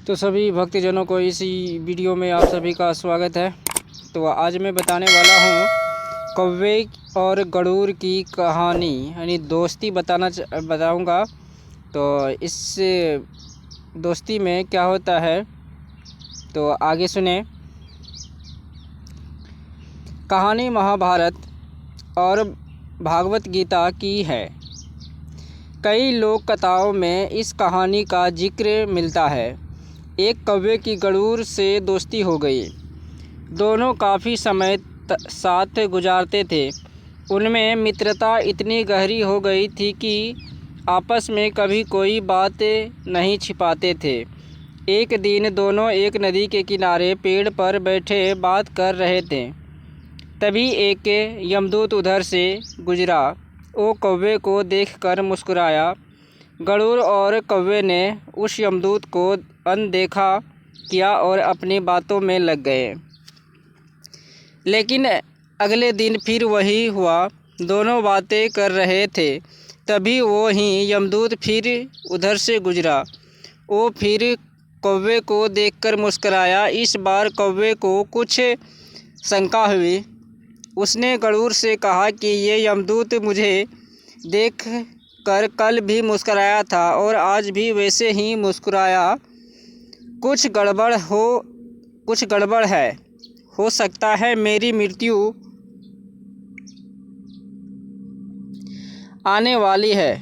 तो सभी भक्तजनों को इसी वीडियो में आप सभी का स्वागत है। तो आज मैं बताने वाला हूँ कौवे और गरुड़ की कहानी यानी दोस्ती बताऊँगा। तो इस दोस्ती में क्या होता है तो आगे सुने। कहानी महाभारत और भागवत गीता की है। कई लोक कथाओं में इस कहानी का जिक्र मिलता है। एक कौवे की गरुड़ से दोस्ती हो गई। दोनों काफ़ी समय साथ गुजारते थे। उनमें मित्रता इतनी गहरी हो गई थी कि आपस में कभी कोई बात नहीं छिपाते थे। एक दिन दोनों एक नदी के किनारे पेड़ पर बैठे बात कर रहे थे। तभी एक यमदूत उधर से गुजरा। वो कौवे को देखकर मुस्कुराया। गरुड़ और कौवे ने उस यमदूत को अनदेखा किया और अपनी बातों में लग गए। लेकिन अगले दिन फिर वही हुआ। दोनों बातें कर रहे थे, तभी वो ही यमदूत फिर उधर से गुजरा। वो फिर कौवे को देखकर मुस्कुराया। इस बार कौवे को कुछ शंका हुई। उसने गरुड़ से कहा कि ये यमदूत मुझे देख कर कल भी मुस्कुराया था और आज भी वैसे ही मुस्कुराया। कुछ गड़बड़ है। हो सकता है मेरी मृत्यु आने वाली है।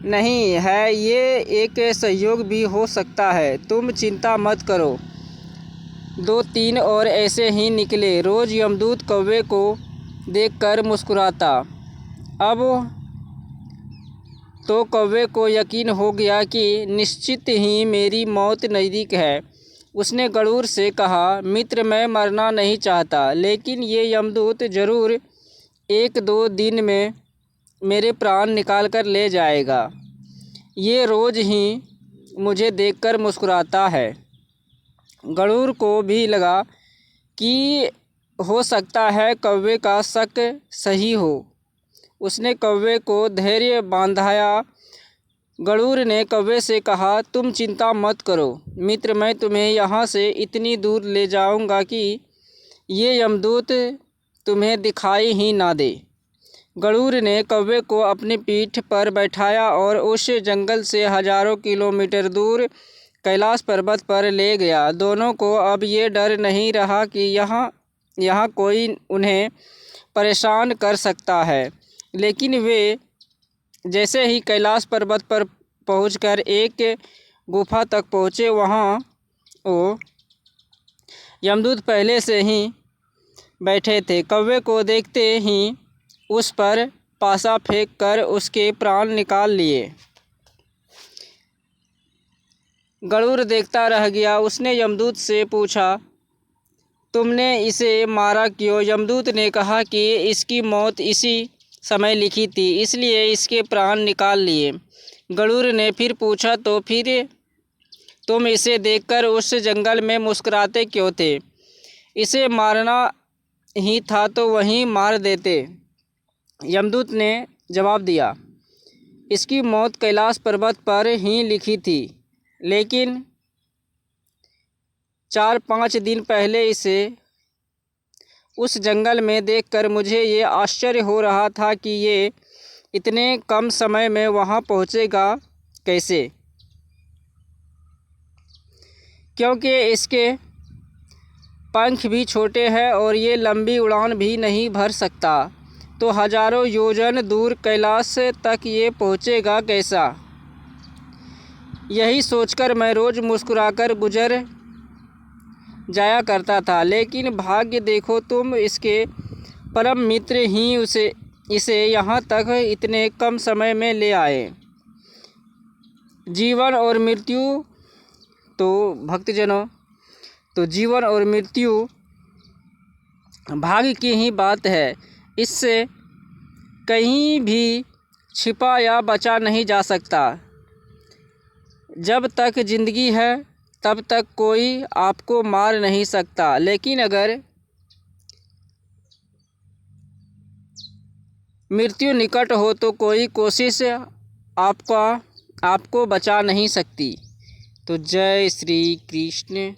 नहीं है, ये एक संयोग भी हो सकता है। तुम चिंता मत करो। 2-3 और ऐसे ही निकले। रोज़ यमदूत कौवे को देखकर मुस्कुराता। अब तो कौवे को यकीन हो गया कि निश्चित ही मेरी मौत नज़दीक है। उसने गरुड़ से कहा, मित्र, मैं मरना नहीं चाहता, लेकिन ये यमदूत ज़रूर 1-2 दिन में मेरे प्राण निकाल कर ले जाएगा। ये रोज़ ही मुझे देखकर मुस्कुराता है। गरुड़ को भी लगा कि हो सकता है कौवे का शक सही हो। उसने कौवे को धैर्य बांधाया। गरुड़ ने कौवे से कहा, तुम चिंता मत करो मित्र, मैं तुम्हें यहाँ से इतनी दूर ले जाऊँगा कि ये यमदूत तुम्हें दिखाई ही ना दे। गरुड़ ने कौवे को अपनी पीठ पर बैठाया और उस जंगल से हज़ारों किलोमीटर दूर कैलाश पर्वत पर ले गया। दोनों को अब ये डर नहीं रहा कि यहाँ कोई उन्हें परेशान कर सकता है। लेकिन वे जैसे ही कैलाश पर्वत पर पहुंचकर एक गुफा तक पहुँचे, वहाँ वो यमदूत पहले से ही बैठे थे। कौवे को देखते ही उस पर पासा फेंक कर उसके प्राण निकाल लिए। गरुड़ देखता रह गया। उसने यमदूत से पूछा, तुमने इसे मारा क्यों? यमदूत ने कहा कि इसकी मौत इसी समय लिखी थी, इसलिए इसके प्राण निकाल लिए। गरुड़ ने फिर पूछा, तो फिर तुम इसे देखकर उस जंगल में मुस्कुराते क्यों थे? इसे मारना ही था तो वहीं मार देते। यमदूत ने जवाब दिया, इसकी मौत कैलाश पर्वत पर ही लिखी थी, लेकिन 4-5 दिन पहले इसे उस जंगल में देखकर मुझे ये आश्चर्य हो रहा था कि ये इतने कम समय में वहाँ पहुँचेगा कैसे, क्योंकि इसके पंख भी छोटे हैं और ये लंबी उड़ान भी नहीं भर सकता। तो हज़ारों योजन दूर कैलाश तक ये पहुँचेगा कैसा? यही सोचकर मैं रोज़ मुस्कुराकर गुजर जाया करता था। लेकिन भाग्य देखो, तुम इसके परम मित्र ही इसे यहाँ तक इतने कम समय में ले आए। जीवन और मृत्यु तो भक्तजनों, तो जीवन और मृत्यु भाग्य की ही बात है। इससे कहीं भी छिपा या बचा नहीं जा सकता। जब तक जिंदगी है तब तक कोई आपको मार नहीं सकता, लेकिन अगर मृत्यु निकट हो तो कोई कोशिश आपको बचा नहीं सकती। तो जय श्री कृष्ण।